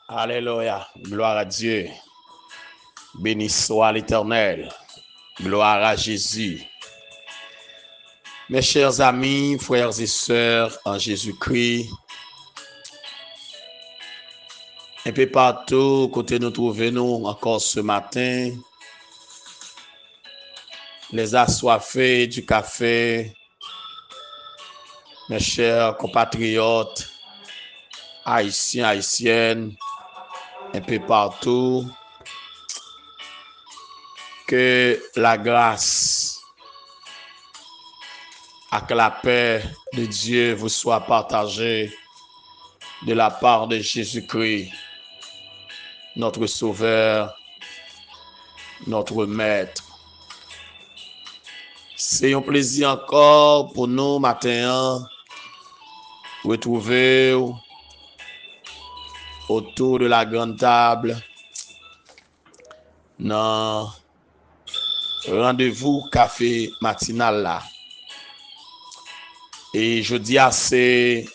Alléluia. Gloire à Dieu. Béni soit l'Éternel. Gloire à Jésus. Mes chers amis, frères et sœurs en Jésus-Christ, un peu partout, côté nous trouvons encore ce matin, les assoiffés du café, mes chers compatriotes, haïtiens, haïtiennes, un peu partout, que la grâce et la paix de Dieu vous soit partagée de la part de Jésus-Christ, notre Sauveur, notre Maître. C'est un plaisir encore pour nous, matin, retrouver autour de la grande table dans rendez-vous café matinal là. Et je dis c'est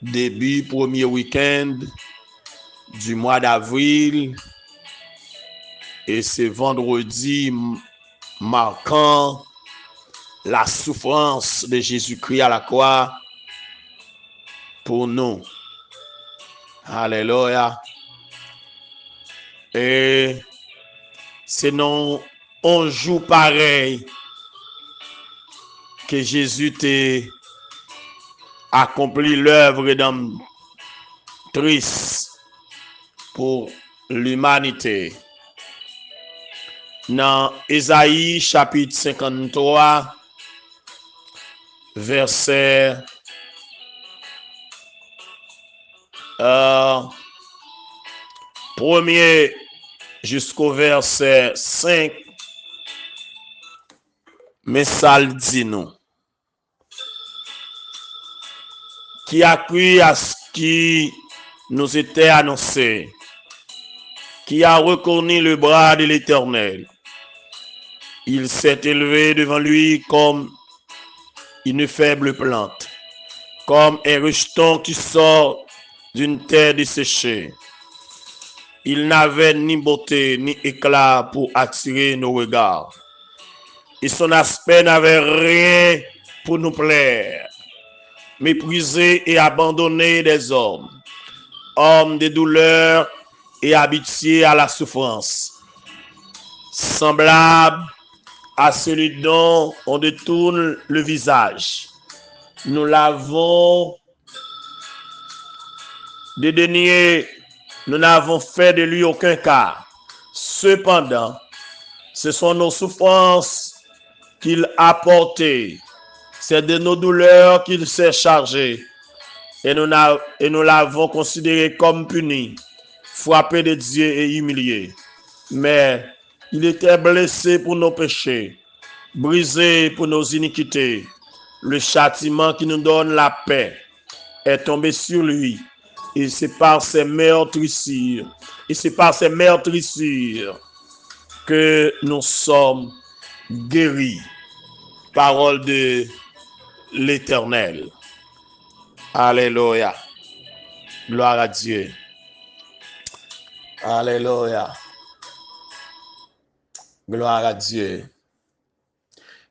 début premier week-end du mois d'avril et c'est vendredi marquant la souffrance de Jésus-Christ à la croix pour nous. Alléluia. Et c'est non un jour pareil que Jésus t'a accompli l'œuvre rédemptrice pour l'humanité. Dans Ésaïe chapitre 53, verset 1er jusqu'au verset 5, mais ça le dit nous. Qui a cru à ce qui nous était annoncé, qui a reconnu le bras de l'Éternel. Il s'est élevé devant lui comme une faible plante, comme un rejeton qui sort d'une terre desséchée. Il n'avait ni beauté ni éclat pour attirer nos regards. Et son aspect n'avait rien pour nous plaire. Méprisé et abandonné des hommes, homme de douleur et habitué à la souffrance, semblable à celui dont on détourne le visage. Nous l'avons dédaigné, nous n'avons fait de lui aucun cas. Cependant, ce sont nos souffrances qu'il a portées. C'est de nos douleurs qu'il s'est chargé. Et nous l'avons considéré comme puni, frappé de Dieu et humilié. Mais il était blessé pour nos péchés, brisé pour nos iniquités. Le châtiment qui nous donne la paix est tombé sur lui. Et c'est par ses meurtrissures, que nous sommes guéris. Parole de l'Éternel. Alléluia. Gloire à Dieu. Alléluia. Gloire à Dieu.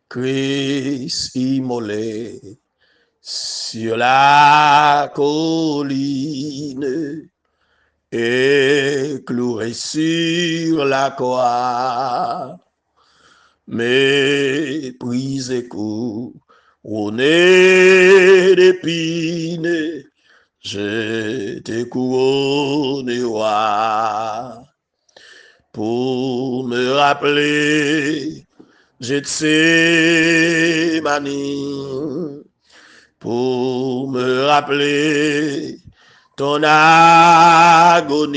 Christ immolé sur la colline et cloué sur la croix, méprisé couronné d'épines, je t'ai couronné roi pour me rappeler Gethsémani, pour me rappeler ton agonie,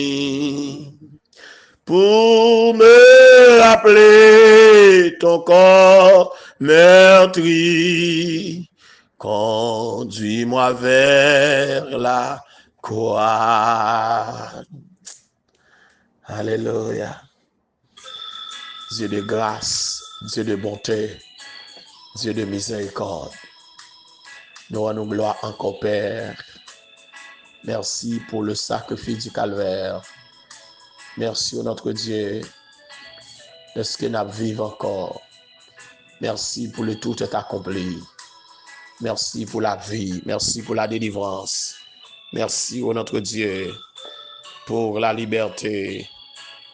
pour me rappeler ton corps meurtri. Conduis-moi vers la croix. Alléluia. Dieu de grâce, Dieu de bonté, Dieu de miséricorde. Nous rendons gloire encore, Père, Merci pour le sacrifice du calvaire. Merci, oh notre Dieu, de ce que nous vivons encore. Merci pour le tout est accompli. Merci pour la vie. Merci pour la délivrance. Merci, oh notre Dieu, pour la liberté.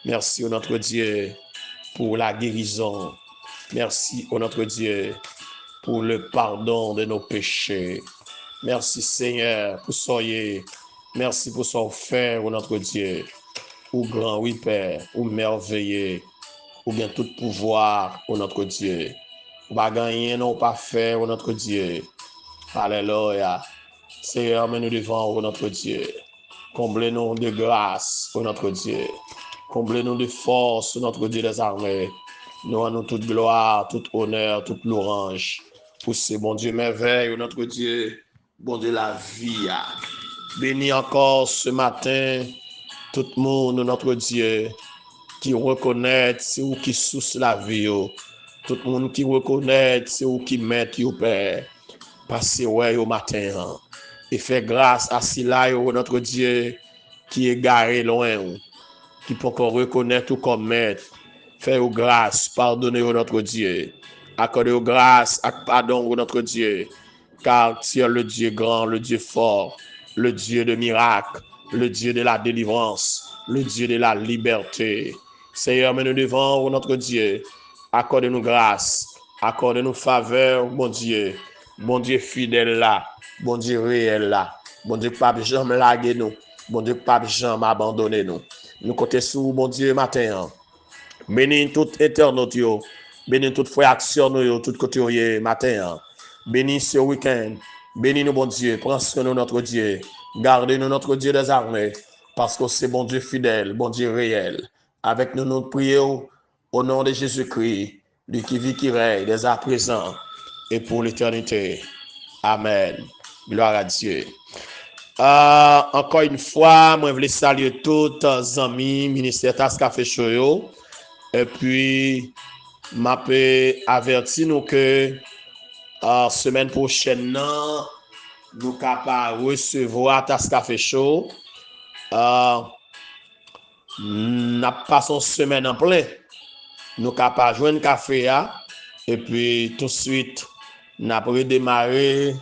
Merci, oh notre Dieu, pour la guérison. Merci, oh notre Dieu, pour le pardon de nos péchés. Merci, Seigneur, pour soyez. Merci pour son fait, oh notre Dieu. Ou grand, oui, Père, ou merveilleux, ou bien tout pouvoir, oh notre Dieu. Ou pas gagner, non pas faire, oh notre Dieu. Alléluia. Seigneur, mais nous devons, oh notre Dieu. Comblez-nous de grâce, oh notre Dieu. Comblez-nous de force, oh notre Dieu des armées. Nous avons toute gloire, tout honneur, toute louange. Pour ce bon Dieu merveille, oh notre Dieu, bon Dieu la vie. Bénis encore ce matin tout le monde, notre Dieu, qui reconnaît, c'est où qui source la vie. Tout le monde qui reconnaît, c'est où qui met, Père. Passez ouais au matin. Et fait grâce à cela, notre Dieu, qui est garé loin, qui peut encore reconnaître ou commettre. Faites grâce, pardonnez notre Dieu. Accordez grâce, pardon notre Dieu. Car tu es le Dieu grand, le Dieu fort, le Dieu de miracles, le Dieu de la délivrance, le Dieu de la liberté. Seigneur, mais nous devons, notre Dieu, accordez-nous grâce, accordez-nous faveur, mon Dieu fidèle là, bon Dieu réel là, bon Dieu pas jamais laguer nous, bon Dieu pas jamais abandonner nous. Nous comptons sur mon Dieu matin. Bénis tout internaute, bénis toute frère nous, tout côté matin. Bénis ce week-end. Bénis nous, bon Dieu. Prends soin de notre Dieu. Gardez-nous, notre Dieu des armées. Parce que c'est bon Dieu fidèle, bon Dieu réel. Avec nous, nous prions au nom de Jésus-Christ, lui qui vit, qui règne, dès à présent et pour l'éternité. Amen. Gloire à Dieu. Encore une fois, moi, je voulais saluer tous les amis, ministère Tas Café Show. Et puis, m'a averti nous que semaine prochaine, nous sommes capables de recevoir Tas Café Show. Nous passons semaine en plein. Nous sommes capables de jouer un café. Et puis, tout de suite, nous avons redémarré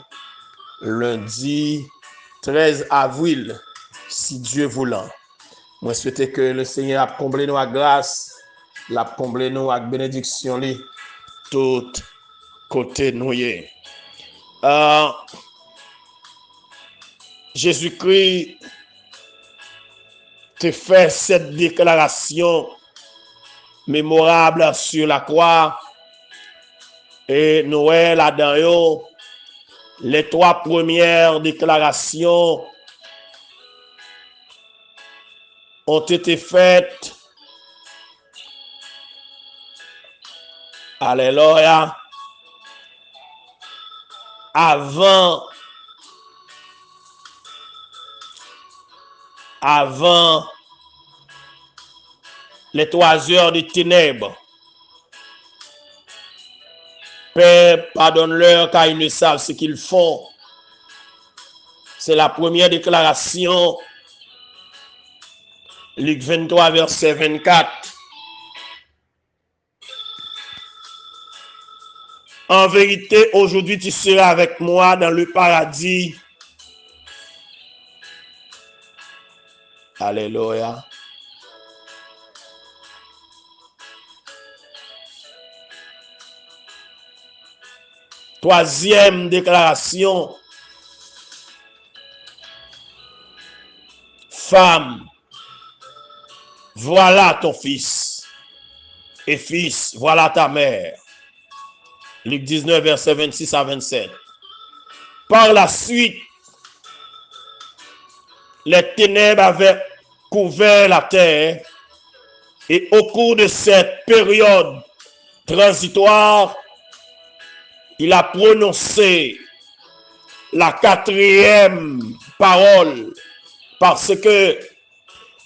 lundi 13 avril, si Dieu voulant. Moi, je souhaite que le Seigneur a comblé nous à grâce, l'a comblé nous à bénédiction, tout côté nous. Jésus-Christ te fait cette déclaration mémorable sur la croix. Et Noël là-dedans, les trois premières déclarations ont été faites. Alléluia. Avant les 3 heures de ténèbres. Père, pardonne-leur car ils ne savent ce qu'ils font. C'est la première déclaration. Luc 23, verset 24. En vérité, aujourd'hui, tu seras avec moi dans le paradis. Alléluia. Troisième déclaration. Femme, voilà ton fils. Et fils, voilà ta mère. Luc 19, verset 26 à 27. Par la suite, les ténèbres avaient couvert la terre et au cours de cette période transitoire, il a prononcé la 4e parole parce que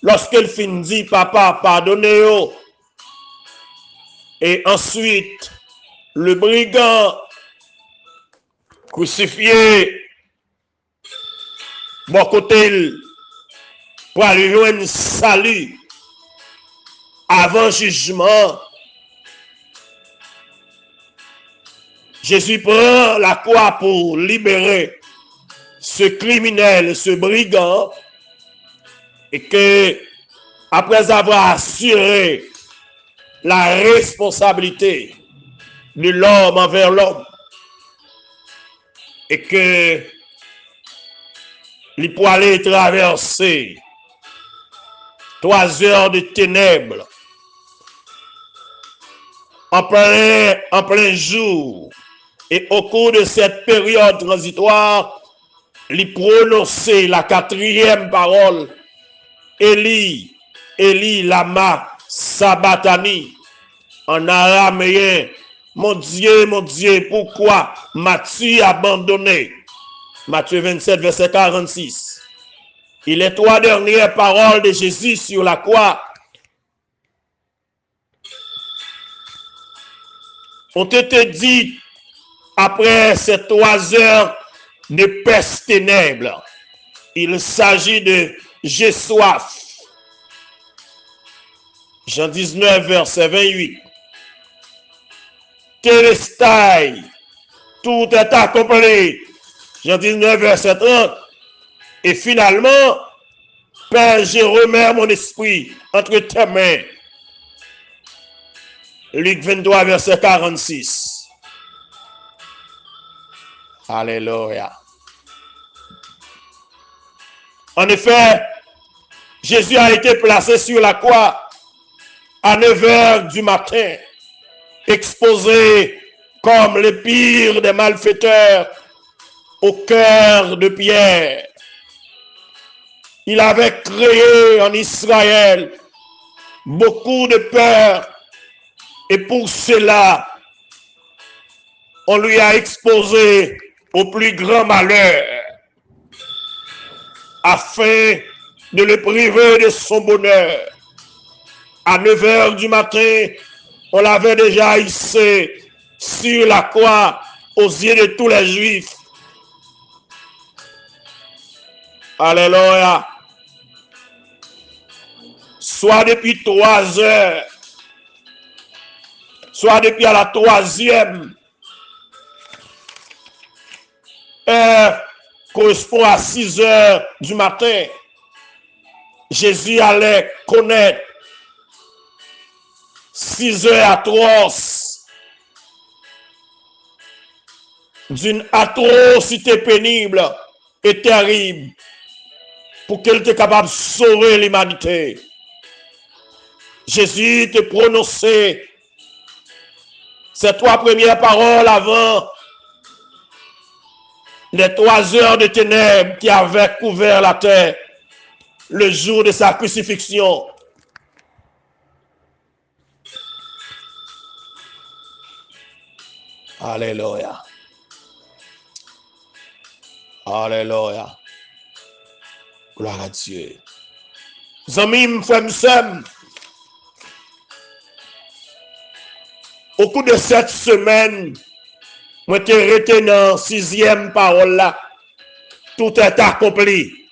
lorsqu'il finit dit papa pardonnez-vous et ensuite le brigand crucifié bon côté pour aller joindre salut avant jugement. Jésus prend la croix pour libérer ce criminel, ce brigand, et que, après avoir assuré la responsabilité de l'homme envers l'homme, et que il peut aller traverser 3 heures de ténèbres en plein jour, et au cours de cette période transitoire, il prononçait la 4e parole, Eli, Eli, lama sabachthani, en araméen, mon Dieu, pourquoi m'as-tu abandonné? Matthieu 27, verset 46. Et les 3 dernières paroles de Jésus sur la croix ont été dites après ces 3 heures de peste ténèbres. Il s'agit de j'ai soif. Jean 19, verset 28. Télestai, tout est accompli. Jean 19, verset 30. Et finalement, Père, je remets mon esprit entre tes mains. Luc 23, verset 46. Alléluia. En effet, Jésus a été placé sur la croix à 9 heures du matin, exposé comme le pire des malfaiteurs au cœur de Pierre. Il avait créé en Israël beaucoup de peur, et pour cela, on lui a exposé au plus grand malheur, afin de le priver de son bonheur. À 9 heures du matin, on l'avait déjà hissé sur la croix aux yeux de tous les Juifs. Alléluia. Soit depuis 3 heures, soit depuis à la 3e heure, correspond à 6 heures du matin, Jésus allait connaître 6 heures atroces d'une atrocité pénible et terrible pour qu'elle était capable de sauver l'humanité. Jésus te prononçait ces 3 premières paroles avant les 3 heures de ténèbres qui avaient couvert la terre le jour de sa crucifixion. Alléluia. Alléluia. Gloire à Dieu. Zamim, frères, au cours de cette semaine, moi te rete dans 6e parole là. Tout est accompli.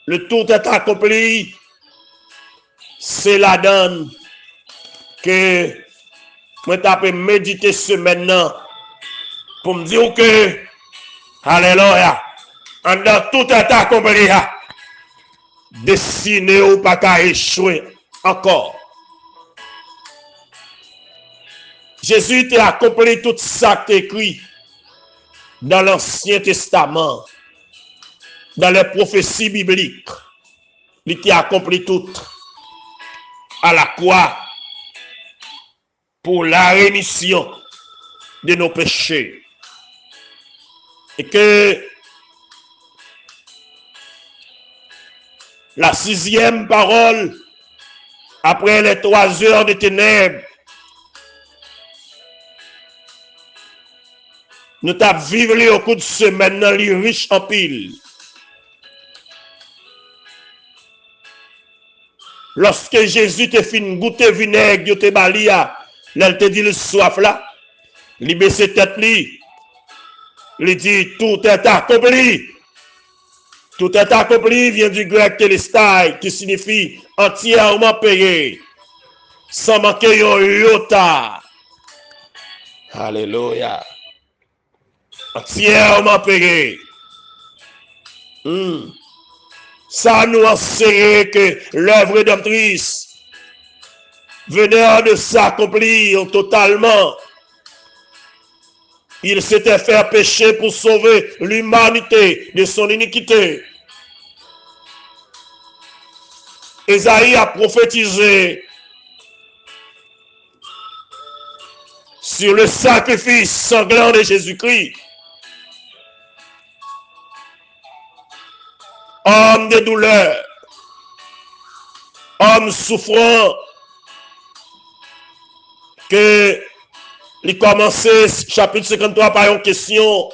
Le tout est accompli. C'est la donne que moi t'ai médité ce maintenant pour me dire que alléluia, en dans tout est accompli. Destiné ou pas qu'à échouer encore. Jésus t'a accompli tout ça qui est écrit dans l'Ancien Testament, dans les prophéties bibliques. Il t'a accompli tout à la croix pour la rémission de nos péchés. Et que la 6e parole, après les 3 heures de ténèbres, nous t'avons vécu au cours de semaine dans les riches en pile. Lorsque Jésus te fin goûter vinaigre, te balia, là te dit le soif là, il baisse tête li, il dit tout est accompli, Tout est accompli vient du grec telestai, qui signifie entièrement payé, sans manquer un iota. Alléluia. Entièrement payé. Ça nous enseigne que l'œuvre rédemptrice venait de s'accomplir totalement. Il s'était fait pécher pour sauver l'humanité de son iniquité. Ésaïe a prophétisé sur le sacrifice sanglant de Jésus-Christ. Homme de douleur, homme souffrant, que il commençait chapitre 53 par une question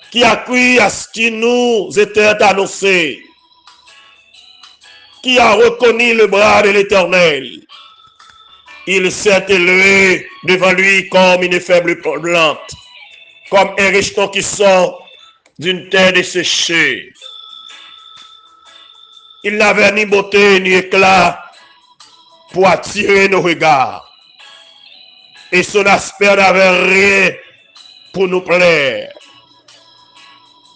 qui a cru à ce qui nous était annoncé, qui a reconnu le bras de l'Éternel. Il s'est élevé devant lui comme une faible plante, comme un rejeton qui sort d'une terre desséchée. Il n'avait ni beauté ni éclat pour attirer nos regards. Et son aspect n'avait rien pour nous plaire.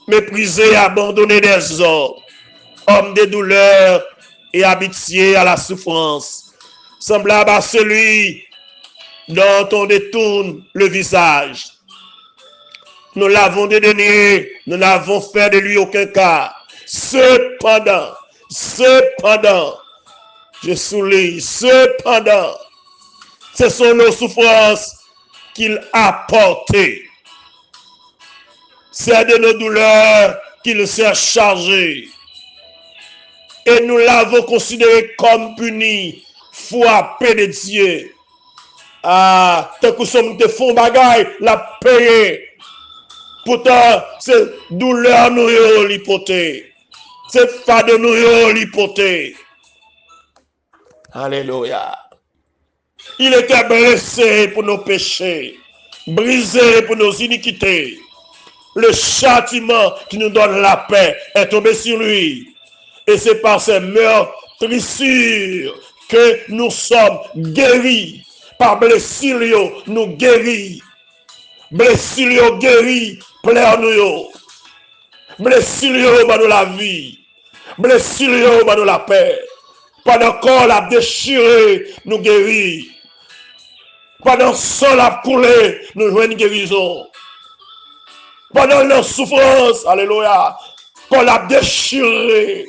Méprisé et abandonné des hommes, homme de douleur et habitué à la souffrance, semblable à celui dont on détourne le visage. Nous l'avons dédaigné, nous n'avons fait de lui aucun cas. Cependant, je souligne, cependant, ce sont nos souffrances qu'il a portées. C'est de nos douleurs qu'il s'est chargé. Et nous l'avons considéré comme puni, frappé de Dieu. Ah, tant que nous sommes de fonds bagailles, la payer. Pourtant, c'est douleur nous l'hypothèse. C'est pas de nous l'hypothèse. Alléluia. Il était blessé pour nos péchés, brisé pour nos iniquités. Le châtiment qui nous donne la paix est tombé sur lui. Et c'est par ses meurtrissures que nous sommes guéris. Par blessures, nous guéris. Blessures guéris, plaire nous. Blessures, nous la vie. Blessures, nous la paix. Pendant qu'on l'a déchiré, nous guéris. Pendant qu'on l'a coulé, nous jouons une guérison. Pendant nos souffrances, alléluia, qu'on l'a déchiré,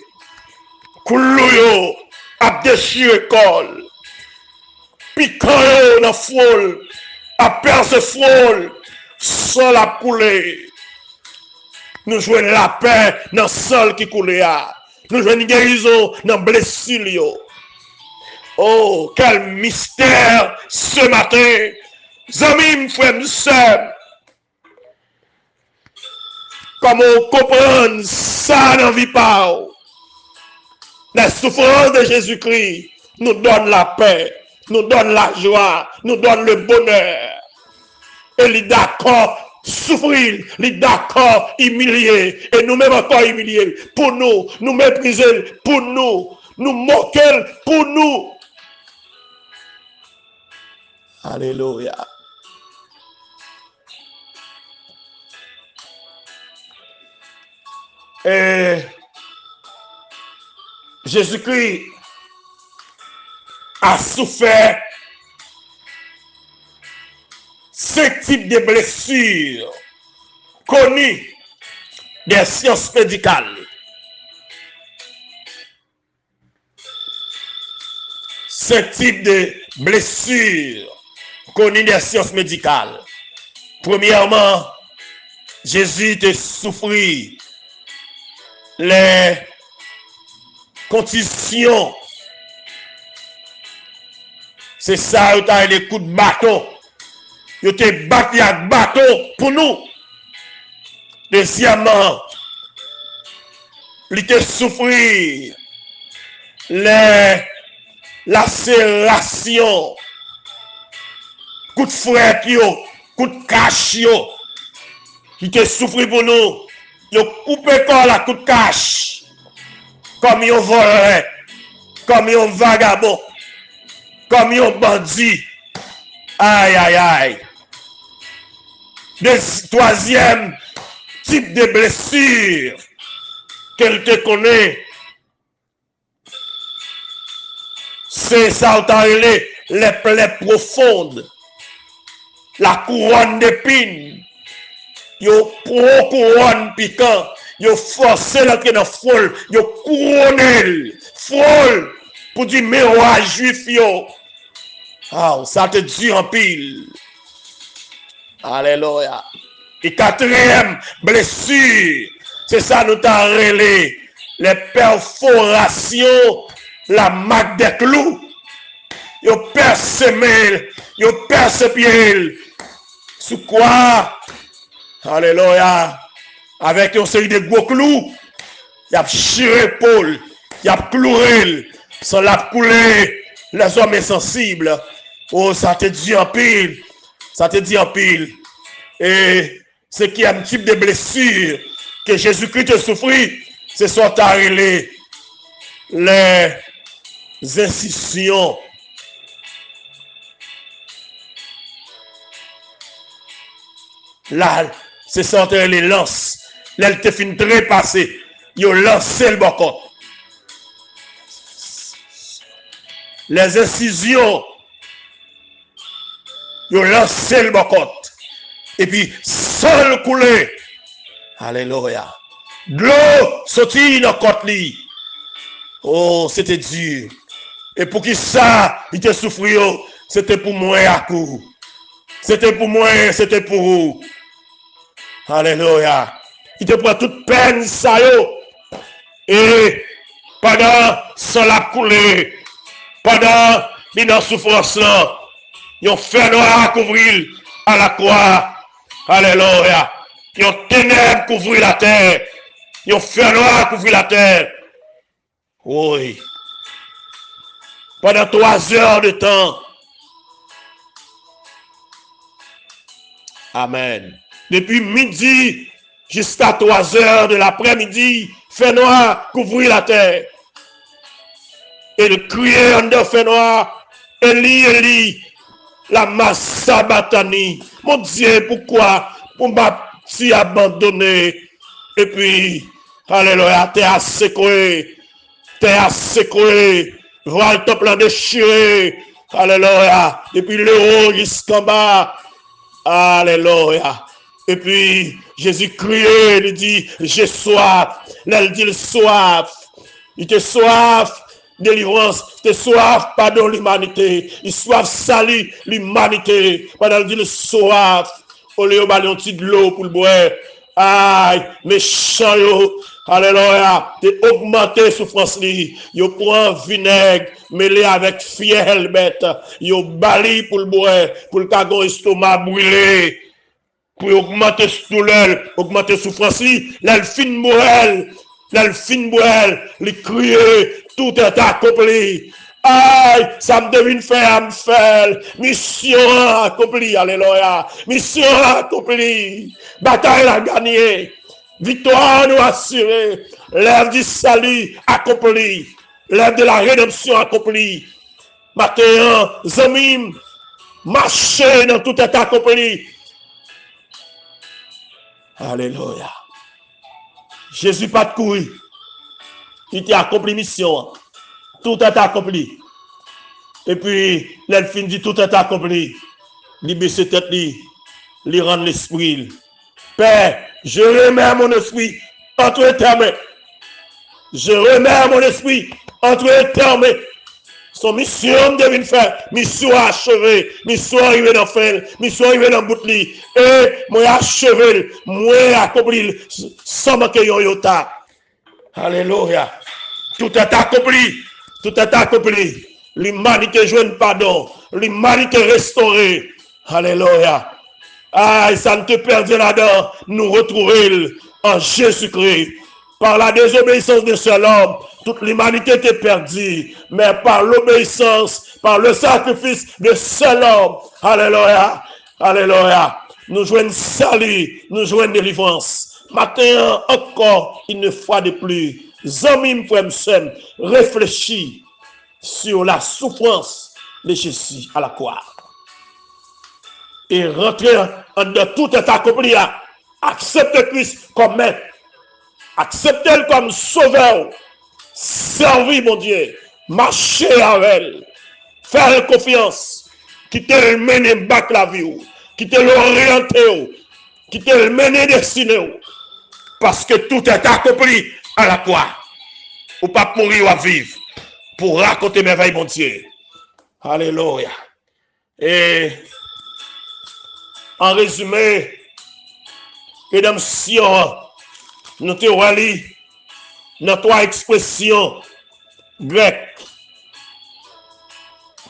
coulou a déchiré col, piquant dans foule, a percé foule, sans la couler. Nous jouons la paix dans le sol qui coulait. Nous jouons une guérison dans le blessure. Oh, quel mystère ce matin. Amis, frères, nous sommes. Comment comprendre ça dans la vie par la souffrance de Jésus-Christ nous donne la paix, nous donne la joie, nous donne le bonheur. Et il est d'accord souffrir, il est d'accord humilier, et nous-mêmes encore humilier pour nous, nous mépriser pour nous moquer pour nous. Alléluia. Et Jésus-Christ a souffert 5 types de blessures connues des sciences médicales. 5 types de blessures connues des sciences médicales. Premièrement, Jésus a souffert les contusions. C'est ça, il a les coups de bâton. Il a battu avec bâton pour nous. Deuxièmement, il a souffert les lacérations, coup de fouet, coup de cache. Il a souffert pour nous. Yo coupé corps la coup de cache. Comme yon voleur, comme yon vagabond, comme yon bandit. Aïe, aïe, aïe. Troisième type de blessure qu'elle te connaît, c'est ça, les plaies profondes, la couronne d'épines, yo pro couronne piquant, yo forcé l'entrée dans folle, yo couronné, folle, pour dire mais roi juif yo. Ah, ça te dit en pile. Alléluia. Et quatrième blessure, c'est ça nous t'a relé, les perforations, la marque des clous. Yo perce mail, yo perce pied. Sous quoi? Alléluia. Avec une série de gros clous, y a chiré Paul, y a cloué, sans la couler, les hommes insensibles. Oh, ça te dit en pile. Ça te dit en pile. Et ce qui est un type de blessure que Jésus-Christ a souffert, ce sont les incisions. Là, ce sont les lances. Là, elle te fin très passé. Ils ont lancé le bocot. Les incisions. Ils ont lancé le bocot. Et puis, seul coulé. Alléluia. De l'eau sortit dans le côte. Oh, c'était dur. Et pour qui ça, il te souffrit, c'était pour moi à coup. C'était pour moi, c'était pour vous. Alléluia. Il te prend toute peine, ça yo. Et pendant ça la coulé, pendant la souffrance là, ils ont fait noir à couvrir à la croix. Alléluia. Ils ont ténèbres couvrir la terre. Ils ont fait noir à couvrir la terre. Oui. Pendant 3 heures de temps. Amen. Depuis midi jusqu'à 3 heures de l'après-midi, fait noir couvrir la terre. Et le crier en de fait noir, Eli, Eli, la masse sabatani. Mon Dieu, pourquoi? Pour m'a si abandonné. Et puis, alléluia, t'es secoué. T'es secoué. Voilà le top là déchiré. Alléluia. Depuis le haut jusqu'en bas. Alléluia. Et puis, Jésus criait, il dit, j'ai soif. Là, il dit, le soif. Il te soif délivrance, il te soif pardon l'humanité. Il soif salut l'humanité. Pendant il dit, le soif. Au lieu de de l'eau pour le boire. Aïe, méchant yo. Alléluia. T'es augmenté souffrance li. Yo prend vinaigre, mêlé avec fiel bête. Yo bali pour le boire, pour le cagon estomac brûlé. Pour augmenter douleur, augmenter souffrance li. Là, le fin mourir. Là, le fin mourir. Le crier, tout est accompli. Aïe, ça me devine faire, me faire. Mission accomplie, alléluia. Mission accomplie. Bataille à gagner. Victoire nous assurée. L'œuvre du salut accomplie. L'œuvre de la rédemption accomplie. Maintenant, Zamim, marchez dans tout est accompli. Alléluia. Jésus pas de courir. Il t'a accompli mission. Tout est accompli. Et puis, l'elfine dit tout est accompli. Il baisse tête, il rend l'esprit. Père, je remets mon esprit entre tes mains. Je remets mon esprit entre tes mains. Son mission devine faire, mission achevée, mission arrivée dans le mission arrivée dans le bout de lit. Et moi achevé, moi accompli, sans manquer yon yota. Alléluia. Tout est accompli. Tout est accompli. L'humanité joue pardon. L'humanité restaurée. Alléluia. Ah, ça ne te perdait là-dedans. Nous retrouver en Jésus-Christ. Par la désobéissance de seul homme, toute l'humanité était perdue. Mais par l'obéissance, par le sacrifice de seul homme. Alléluia. Alléluia. Nous jouons salut. Nous jouons délivrance. Matin encore une fois de plus, amis, frères, sœurs, réfléchis sur la souffrance de Jésus à la croix. Et rentrer dans tout est accompli. Accepte Christ comme maître. Acceptez-le comme sauveur. Servir, mon Dieu. Marcher avec elle. Faire confiance. Quitter le mener back la vie. Quitter l'orienter. Quitter le mener destiné. Parce que tout est accompli à la croix. Ou pas mourir ou à vivre. Pour raconter merveille, mon Dieu. Alléluia. Et en résumé, mesdames, sœurs, nous te relis dans trois expressions grecques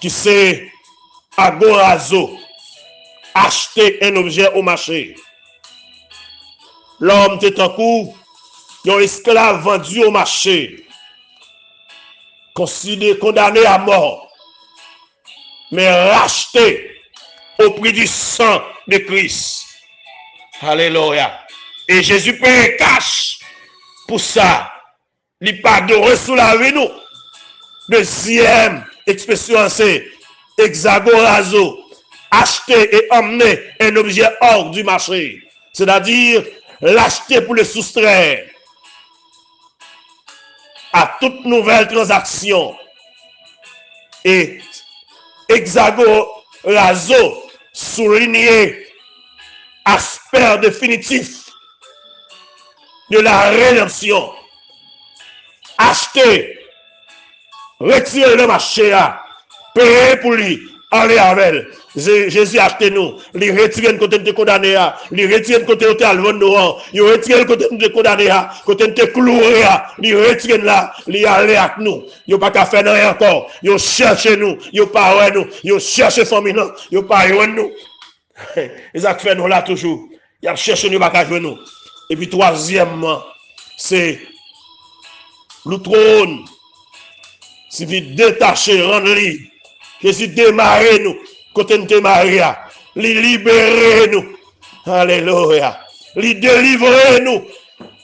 qui c'est agorazo, acheter un objet au marché. L'homme est en cours, un esclave vendu au marché, considéré condamné à mort, mais racheté au prix du sang de Christ. Alléluia. Et Jésus paye cash pour ça. Il pardonne sous la vie nous. Deuxième expression, c'est exagorazo. Acheter et emmener un objet hors du marché. C'est-à-dire l'acheter pour le soustraire à toute nouvelle transaction. Et exagorazo, souligner aspect définitif de la rédemption. Acheter, retirer le marché, payer pour lui, aller avec elle. Jésus a acheté nous, il retire le côté de condamné, il retire le côté de alvon, il retire le côté de condamné, côté de cloué, il retire là, il aller avec nous. Il pas qu'à faire rien encore, il cherche nous, il pas nous, il cherche famille nous, il pas nous. Ils ont fait nous là toujours. Ils ont cherché nous, pas qu'à jouer nous. Et puis troisièmement, c'est le trône. Si vous détachez, rendre-lui. Jésus démarrer nous. Côté nous démarrer, lui libérer nous. Alléluia. Lui délivrer nous.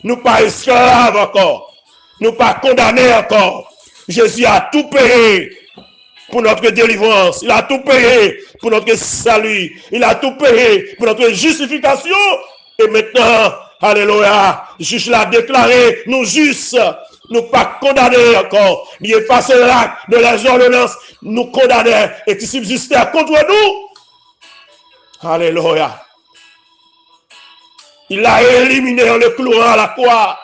Nous pas esclaves encore. Nous pas condamnés encore. Jésus a tout payé pour notre délivrance. Il a tout payé pour notre salut. Il a tout payé pour notre justification. Et maintenant, alléluia, juge l'a déclaré, nous justes, nous pas condamnés encore. Il est passé là de les ordonnances, nous condamnés et qui subsistaient contre nous. Alléluia. Il a éliminé le clouant à la croix.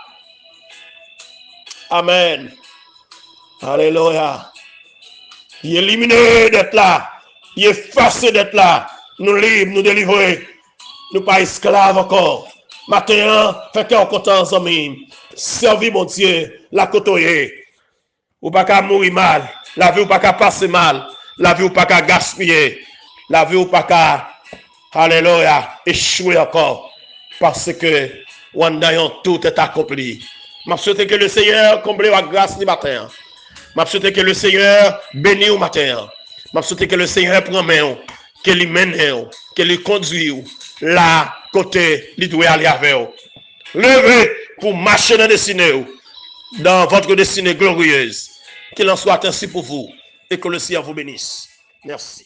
Amen. Alléluia. Il est éliminé d'être là. Il est effacé d'être là. Nous libres, nous délivrer. Nous pas esclaves encore. Maintenant, fait qu'on content, amis. Servis mon Dieu, la côtoyer. Ou pas qu'à mourir mal. La vie ou pas qu'à passer mal. La vie ou pas qu'à gaspiller. La vie ou pas qu'à, alléluia, échouer encore. Parce que, tout est accompli. Je souhaite que le Seigneur comble la grâce du matin. Je souhaite que le Seigneur bénisse au matin. Je souhaite que le Seigneur prenne main, qu'il mène, qu'il conduise là, côté, il doit aller avec vous. Levez pour marcher dans destinée, dans votre destinée glorieuse. Qu'il en soit ainsi pour vous et que le Seigneur vous bénisse. Merci.